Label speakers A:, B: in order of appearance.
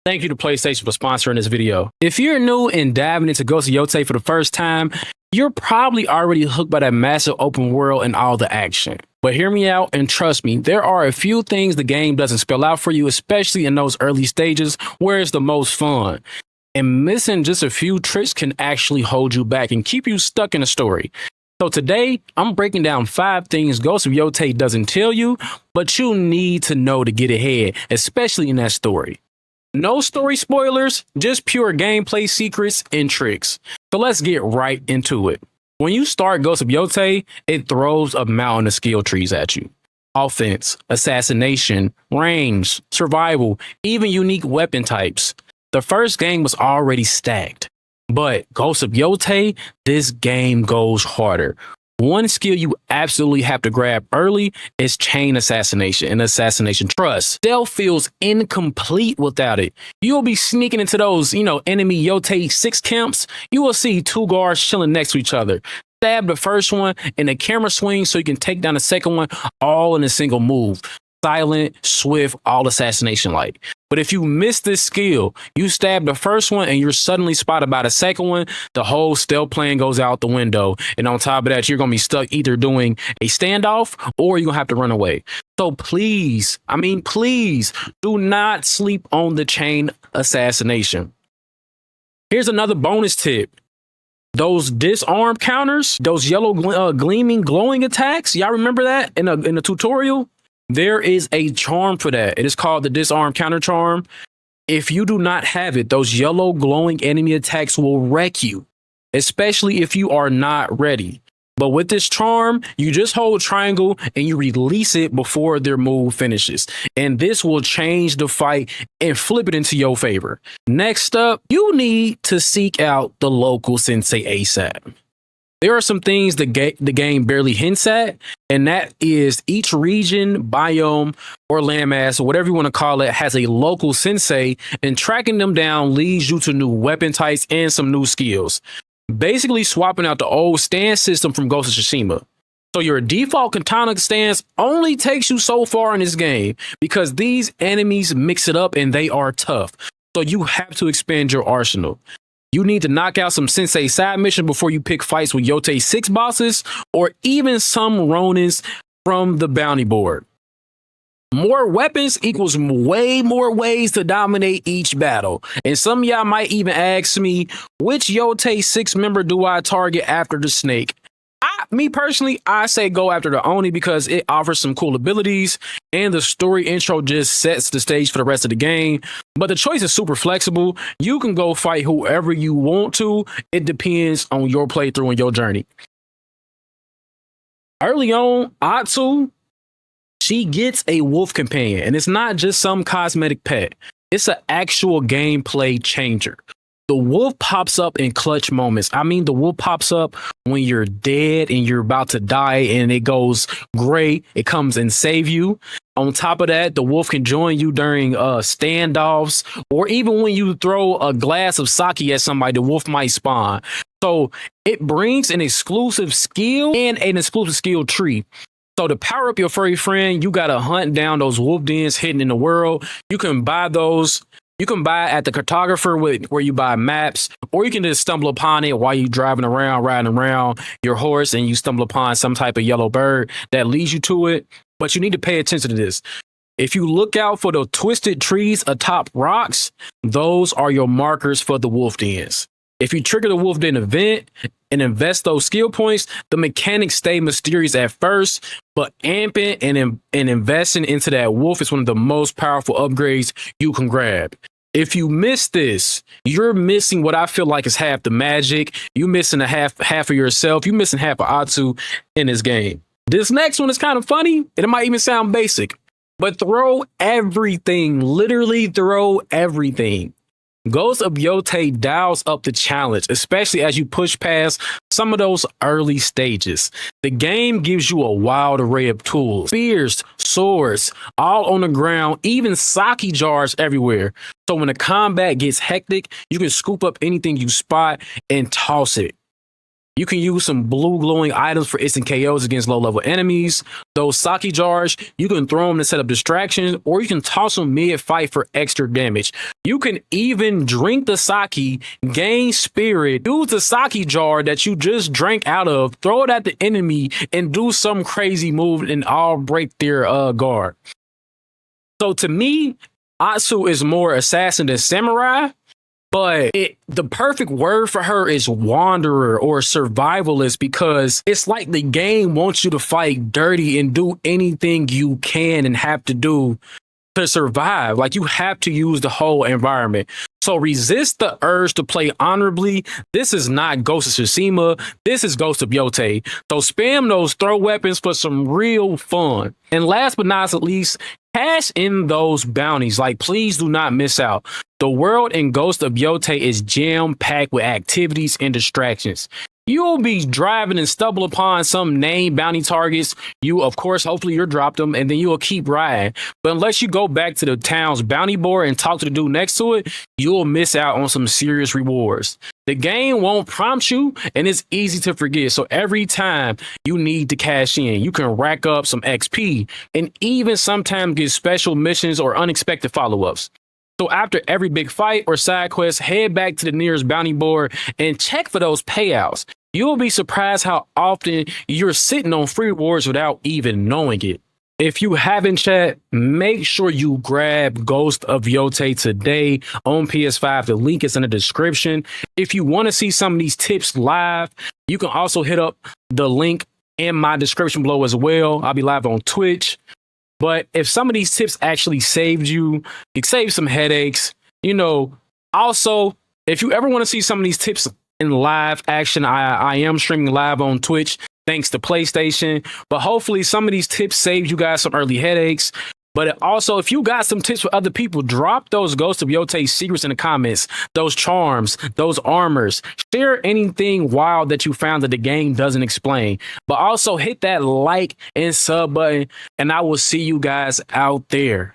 A: Thank you to PlayStation for sponsoring this video. If you're new and diving into Ghost of Yotei for the first time, you're probably already hooked by that massive open world and all the action. But hear me out and trust me, there are a few things the game doesn't spell out for you, especially in those early stages where it's the most fun. And missing just a few tricks can actually hold you back and keep you stuck in a story. So today, I'm breaking down 5 things Ghost of Yotei doesn't tell you, but you need to know to get ahead, especially in that story. No story spoilers, just pure gameplay secrets and tricks. So let's get right into it. When you start Ghost of Yotei, it throws a mountain of skill trees at you. Offense, assassination, range, survival, even unique weapon types. The first game was already stacked. But Ghost of Yotei, this game goes harder. One skill you absolutely have to grab early is chain assassination and assassination trust. Stealth feels incomplete without it. You'll be sneaking into those, enemy Yotei 6 camps. You will see 2 guards chilling next to each other. Stab the first one and the camera swings so you can take down the second one all in a single move. Silent, swift, all assassination like. But if you miss this skill, you stab the first one and you're suddenly spotted by the second one, the whole stealth plan goes out the window. And on top of that, you're going to be stuck either doing a standoff or you're going to have to run away. So please do not sleep on the chain assassination. Here's another bonus tip. Those disarm counters, those yellow gleaming, glowing attacks. Y'all remember that in a tutorial? There is a charm for that. It is called the disarm counter charm. If you do not have it, those yellow glowing enemy attacks will wreck you, especially if you are not ready. But with this charm, you just hold triangle and you release it before their move finishes. And this will change the fight and flip it into your favor. Next up, you need to seek out the local sensei ASAP. There are some things the game barely hints at, and that is each region, biome, or landmass, or whatever you want to call it, has a local sensei, and tracking them down leads you to new weapon types and some new skills. Basically swapping out the old stance system from Ghost of Tsushima. So your default katana stance only takes you so far in this game because these enemies mix it up and they are tough. So you have to expand your arsenal. You need to knock out some sensei side missions before you pick fights with Yotei 6 bosses or even some Ronins from the bounty board. More weapons equals way more ways to dominate each battle. And some of y'all might even ask me, which Yotei 6 member do I target after the snake? Me personally, I say go after the Oni because it offers some cool abilities and the story intro just sets the stage for the rest of the game. But the choice is super flexible. You can go fight whoever you want to. It depends on your playthrough and your journey. Early on, Atsu, she gets a wolf companion, and it's not just some cosmetic pet. It's an actual gameplay changer. The wolf pops up in clutch moments. I mean, the wolf pops up when you're dead and you're about to die and it goes great. It comes and save you. On top of that, the wolf can join you during standoffs, or even when you throw a glass of sake at somebody, the wolf might spawn. So it brings an exclusive skill and an exclusive skill tree. So to power up your furry friend, you got to hunt down those wolf dens hidden in the world. You can buy those. You can buy at the cartographer where you buy maps, or you can just stumble upon it while you're driving around, riding around your horse, and you stumble upon some type of yellow bird that leads you to it. But you need to pay attention to this. If you look out for the twisted trees atop rocks, those are your markers for the wolf dens. If you trigger the wolf den event and invest those skill points, the mechanics stay mysterious at first, but amping and investing into that wolf is one of the most powerful upgrades you can grab. If you miss this, you're missing what I feel like is half the magic. You're missing half of yourself. You're missing half of Atsu in this game. This next one is kind of funny, and it might even sound basic, but throw everything, literally throw everything. Ghost of Yotei dials up the challenge, especially as you push past some of those early stages. The game gives you a wild array of tools, spears, swords, all on the ground, even sake jars everywhere. So when the combat gets hectic, you can scoop up anything you spot and toss it. You can use some blue glowing items for instant KOs against low level enemies. Those sake jars, you can throw them to set up distractions, or you can toss them mid fight for extra damage. You can even drink the sake, gain spirit, use the sake jar that you just drank out of, throw it at the enemy, and do some crazy move and all break their guard. So to me, Atsu is more assassin than samurai. But the perfect word for her is wanderer or survivalist, because it's like the game wants you to fight dirty and do anything you can and have to do to survive. Like, you have to use the whole environment. So resist the urge to play honorably. This is not Ghost of Tsushima. This is Ghost of Yotei. So spam those throw weapons for some real fun. And last but not least, cash in those bounties. Like, please do not miss out. The world in Ghost of Yotei is jam-packed with activities and distractions. You'll be driving and stumble upon some named bounty targets. You, of course, hopefully you'll drop them, and then you'll keep riding. But unless you go back to the town's bounty board and talk to the dude next to it, you'll miss out on some serious rewards. The game won't prompt you, and it's easy to forget. So every time you need to cash in, you can rack up some XP and even sometimes get special missions or unexpected follow-ups. So after every big fight or side quest, head back to the nearest bounty board and check for those payouts. You'll be surprised how often you're sitting on free rewards without even knowing it. If you haven't, chat, make sure you grab Ghost of Yotei today on PS5. The link is in the description. If you want to see some of these tips live, you can also hit up the link in my description below as well. I'll be live on Twitch. But if some of these tips actually saved you, it saves some headaches. Also, if you ever want to see some of these tips in live action, I am streaming live on Twitch, thanks to PlayStation. But hopefully some of these tips saved you guys some early headaches. But also, if you got some tips for other people, drop those Ghost of Yotei secrets in the comments, those charms, those armors. Share anything wild that you found that the game doesn't explain. But also hit that like and sub button, and I will see you guys out there.